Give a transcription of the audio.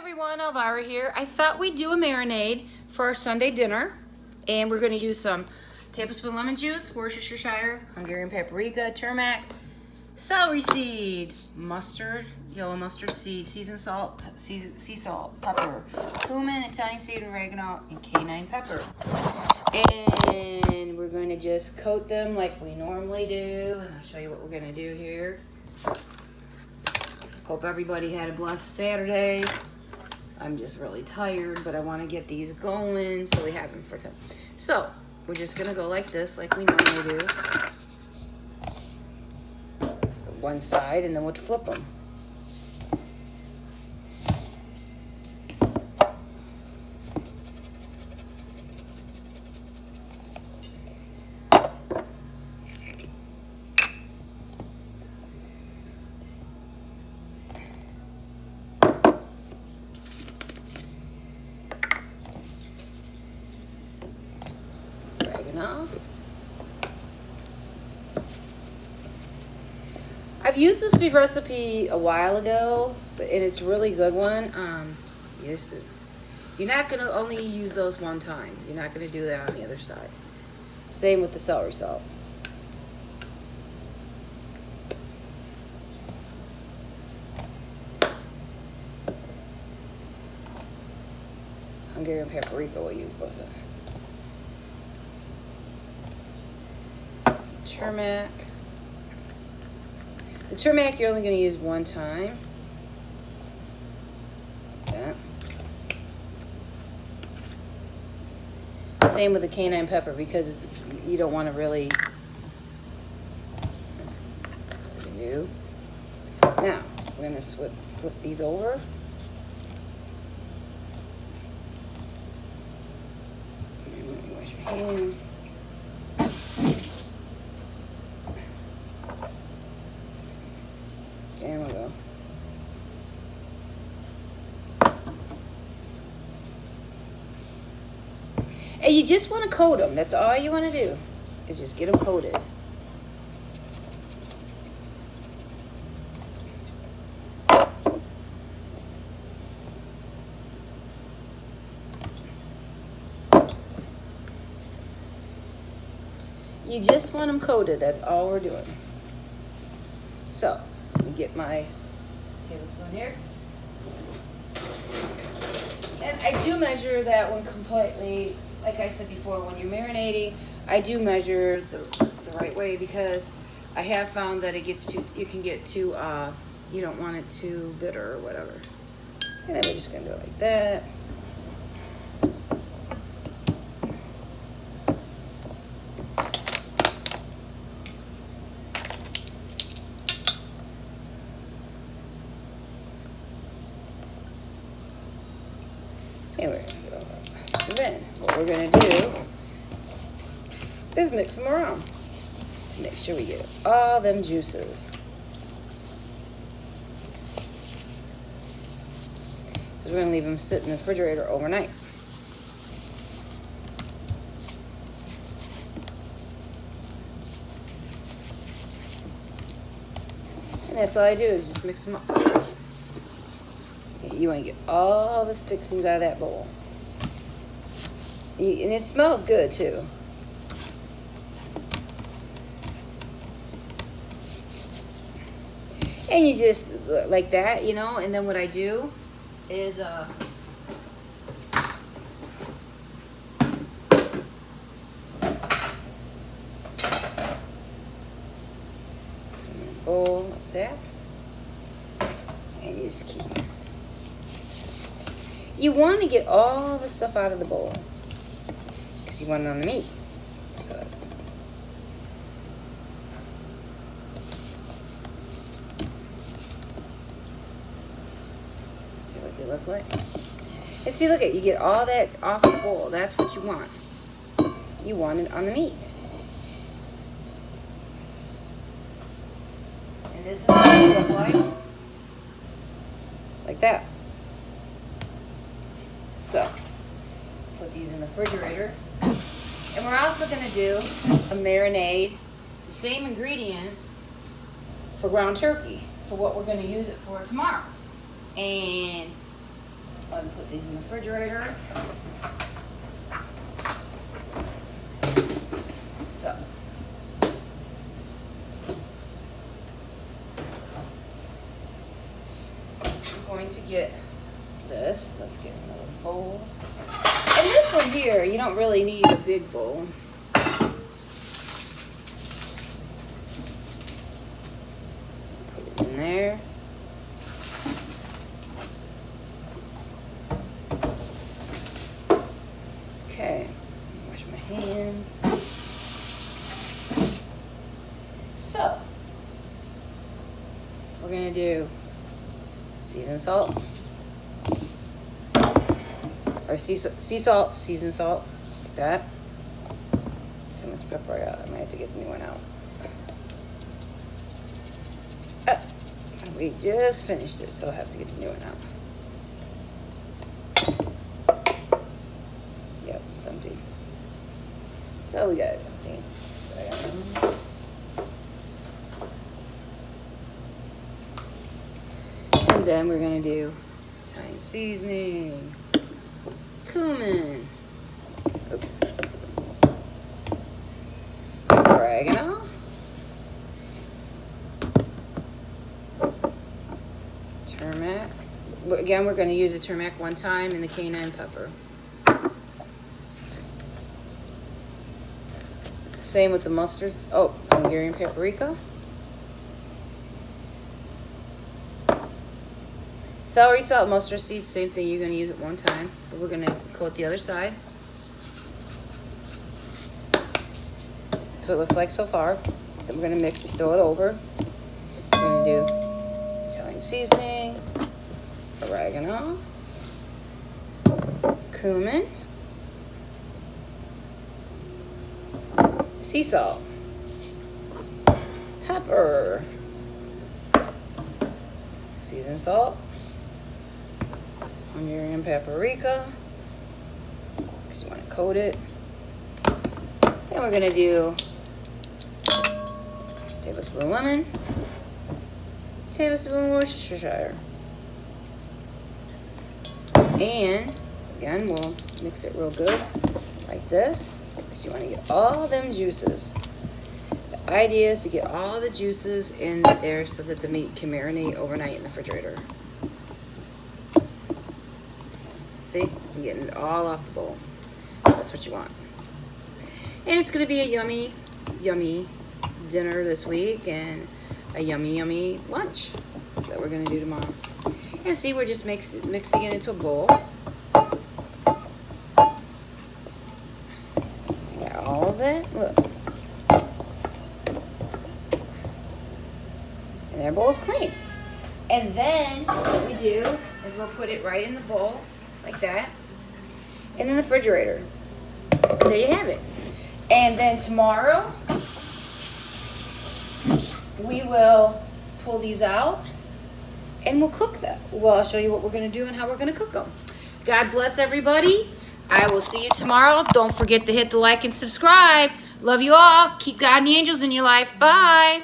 everyone, Elvira here. I thought we'd do a marinade for our Sunday dinner, and we're going to use some tablespoon lemon juice, Worcestershire, Hungarian paprika, turmeric, celery seed, mustard, yellow mustard seed, seasoned salt, sea salt, pepper, cumin, Italian seed, oregano, and cayenne pepper. And we're going to just coat them like we normally do, and I'll show you what we're going to do here. Hope everybody had a blessed Saturday. I'm just really tired, but I want to get these going so we have them for time. So we're just gonna go like this, like we normally do. One side, and then we'll flip them. I've used this recipe a while ago, and it's a really good one. You're not going to only use those one time. You're not going to do that on the other side. Same with the celery salt. Hungarian paprika, we'll use both of them. Some turmeric. The turmeric you're only going to use one time. Like that. Same with the cayenne pepper, because you don't want to really. That's what you do. Now we're going to flip these over. Wash your hand. There we go. And you just want to coat them. That's all you want to do, is just get them coated. You just want them coated. That's all we're doing. So, let me get my tablespoon here. And I do measure that one completely, like I said before, when you're marinating, I do measure the right way, because I have found that it can get too, you don't want it too bitter or whatever. And then we're just going to do it like that. And then what we're going to do is mix them around to make sure we get all them juices. Because we're going to leave them sit in the refrigerator overnight. And that's all I do, is just mix them up like this. You want to get all the fixings out of that bowl. And it smells good too. And you just, like that, you know, and then what I do is, bowl like that. And you just keep. You want to get all the stuff out of the bowl, because you want it on the meat. So it's, see what they look like. And see, look at, you get all that off the bowl. That's what you want. You want it on the meat. And this is what it looks like that. So, put these in the refrigerator. And we're also going to do a marinade, the same ingredients for ground turkey, for what we're going to use it for tomorrow. And ahead and put these in the refrigerator. So. I'm going to get this. Let's get another bowl. And this one here, you don't really need a big bowl. Put it in there. Okay, wash my hands. So, we're gonna do seasoned salt, or sea salt, seasoned salt, like that. So much pepper I got. I might have to get the new one out. We just finished it, so I'll have to get the new one out. Yep, it's empty. So we got everything. And then we're gonna do Italian seasoning, cumin, oops, oregano, turmeric. Again, we're gonna use the turmeric one time and the cayenne pepper. Same with the mustards. Oh, Hungarian paprika. Celery salt, mustard seeds, same thing. You're going to use it one time, but we're going to coat the other side. That's what it looks like so far. Then we're going to mix it, throw it over. We're going to do Italian seasoning, oregano, cumin, sea salt, pepper, seasoned salt, Hungarian paprika, because you want to coat it. Then we're going to do tablespoon lemon, tablespoon Worcestershire. And again, we'll mix it real good like this, because you want to get all them juices. The idea is to get all the juices in there so that the meat can marinate overnight in the refrigerator. See, I'm getting it all off the bowl. That's what you want. And it's going to be a yummy, yummy dinner this week and a yummy, yummy lunch that we're going to do tomorrow. And see, we're just mixing it into a bowl. Got all of it. Look. And their bowl's clean. And then what we do is we'll put it right in the bowl like that. And in the refrigerator. There you have it. And then tomorrow we will pull these out and we'll cook them. Well, I'll show you what we're going to do and how we're going to cook them. God bless everybody. I will see you tomorrow. Don't forget to hit the like and subscribe. Love you all. Keep God and the angels in your life. Bye.